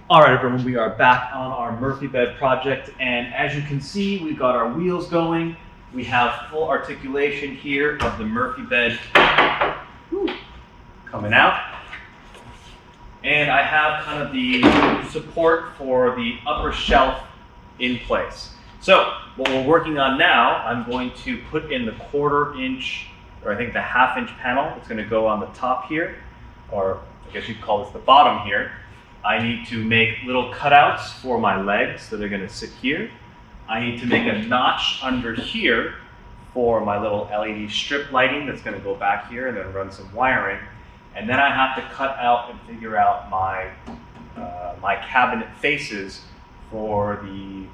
All right, everyone, we are back on our Murphy bed project, and as you can see, we've got our wheels going. We have full articulation here of the Murphy bed coming out. And I have kind of the support for the upper shelf in place. So what we're working on now, I'm going to put in the 1/4 inch, or I think the 1/2 inch panel. It's going to go on the top here, or I guess you'd call this the bottom here. I need to make little cutouts for my legs that are going to sit here. I need to make a notch under here for my little LED strip lighting that's going to go back here and then run some wiring. And then I have to cut out and figure out my my cabinet faces for the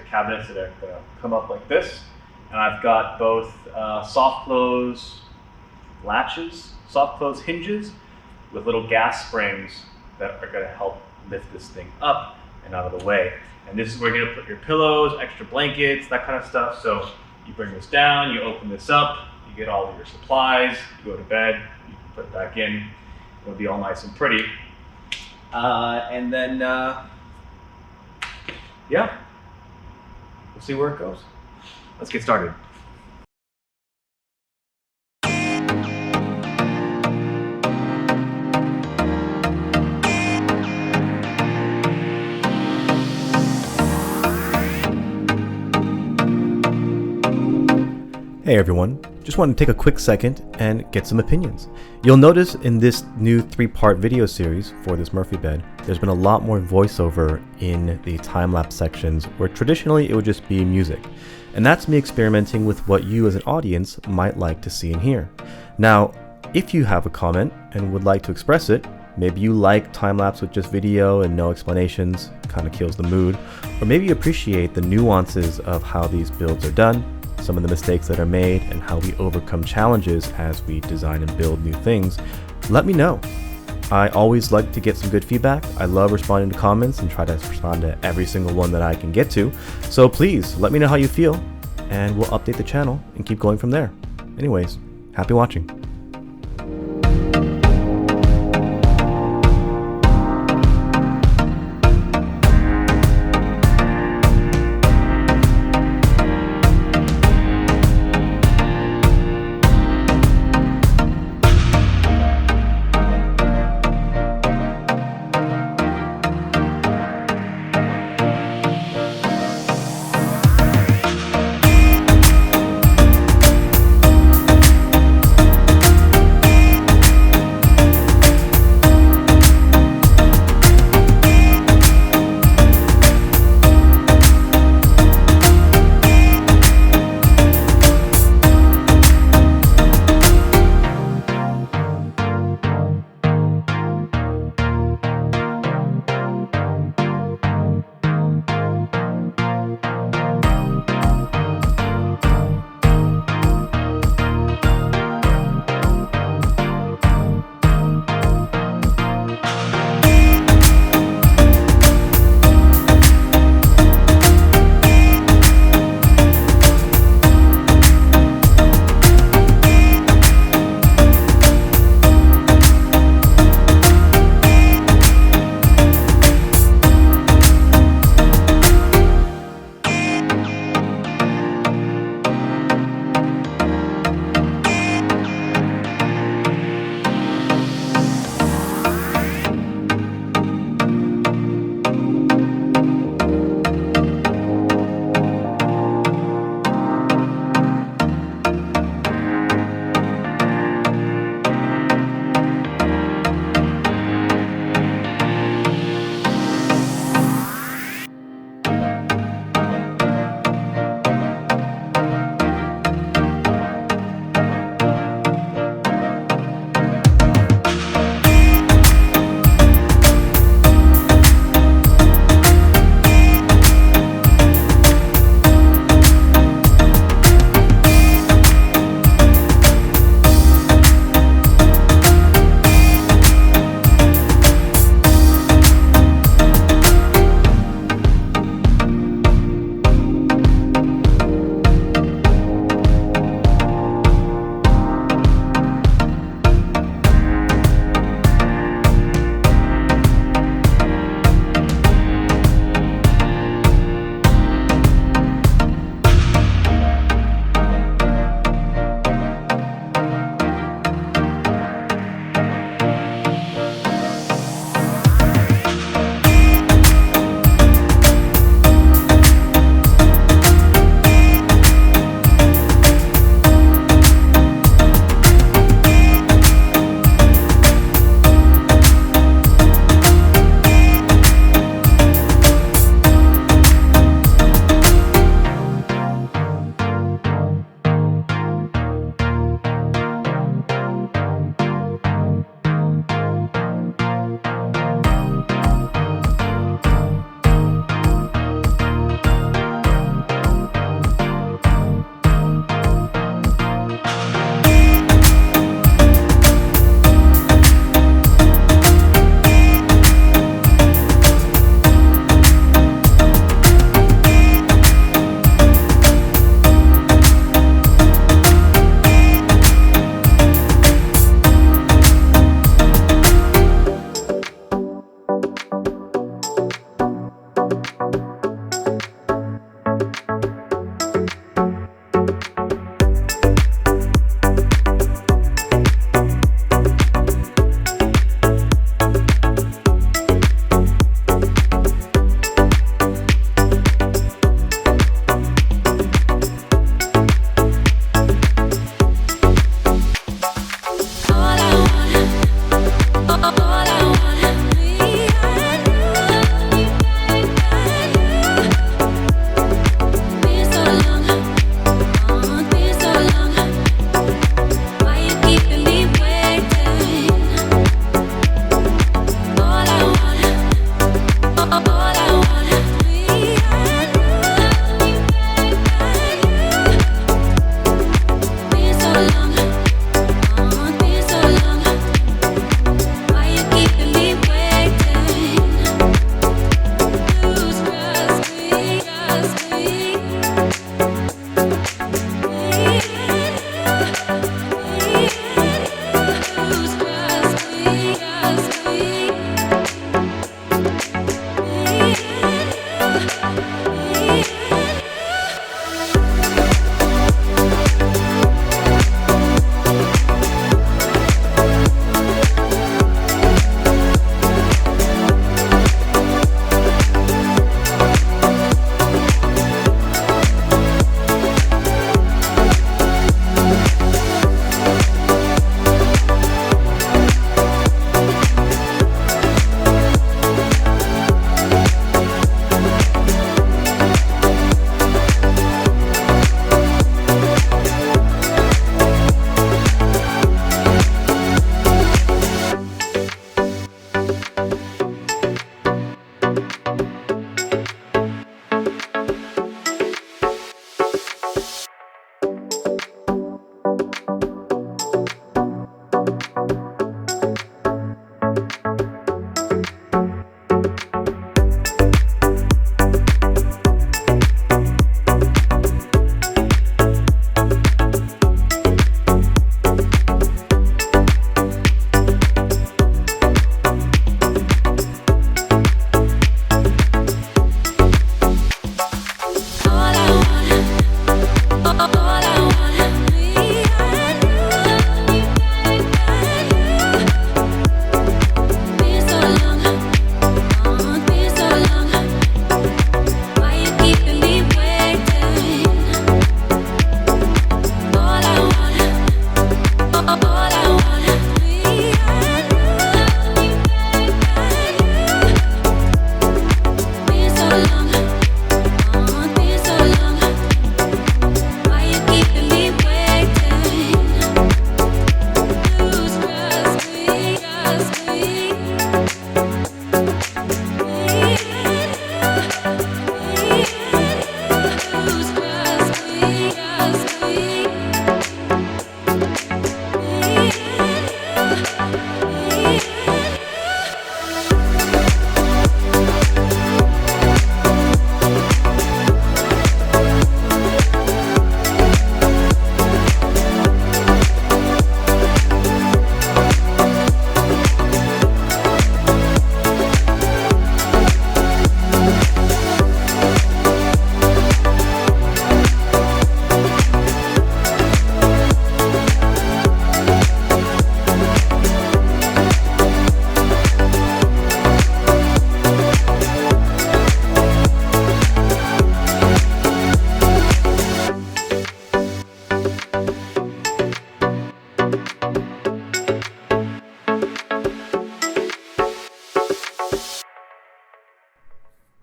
cabinets that are going to come up like this. And I've got both soft close latches, soft close hinges with little gas springs that are going to help lift this thing up and out of the way. And this is where you're going to put your pillows, extra blankets, that kind of stuff. So you bring this down, you open this up, you get all of your supplies, you go to bed, you can put it back in, it'll be all nice and pretty. And then, yeah, we'll see where it goes. Let's get started. Hey everyone, just want to take a quick second and get some opinions. You'll notice in this new 3-part video series for this Murphy bed, there's been a lot more voiceover in the time-lapse sections where traditionally it would just be music. And that's me experimenting with what you as an audience might like to see and hear. Now, if you have a comment and would like to express it, maybe you like time-lapse with just video and no explanations, kind of kills the mood, or maybe you appreciate the nuances of how these builds are done, some of the mistakes that are made, and how we overcome challenges as we design and build new things, let me know. I always like to get some good feedback. I love responding to comments and try to respond to every single one that I can get to. So please let me know how you feel and we'll update the channel and keep going from there. Anyways, happy watching.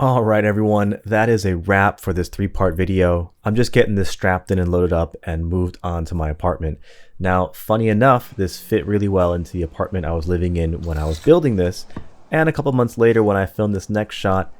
Alright everyone, that is a wrap for this 3-part video. I'm just getting this strapped in and loaded up and moved on to my apartment. Now, funny enough, this fit really well into the apartment I was living in when I was building this, and a couple months later when I filmed this next shot,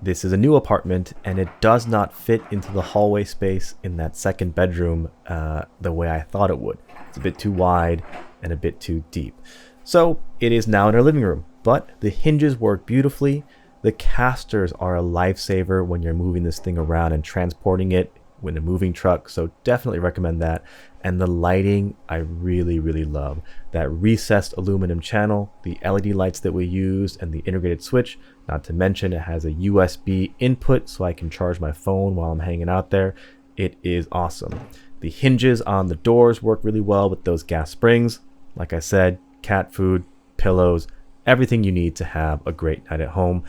this is a new apartment and it does not fit into the hallway space in that second bedroom the way I thought it would. It's a bit too wide and a bit too deep. So it is now in our living room, but the hinges work beautifully. The casters are a lifesaver when you're moving this thing around and transporting it in a moving truck, so definitely recommend that. And the lighting I really love. That recessed aluminum channel, the LED lights that we used, and the integrated switch. Not to mention it has a USB input so I can charge my phone while I'm hanging out there. It is awesome. The hinges on the doors work really well with those gas springs. Like I said, cat food, pillows, everything you need to have a great night at home.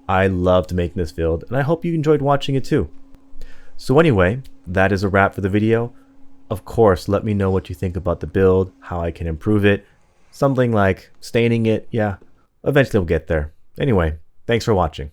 I loved making this build and I hope you enjoyed watching it too. So anyway, that is a wrap for the video. Of course, let me know what you think about the build, how I can improve it. Something like staining it, yeah, eventually we'll get there. Anyway, thanks for watching.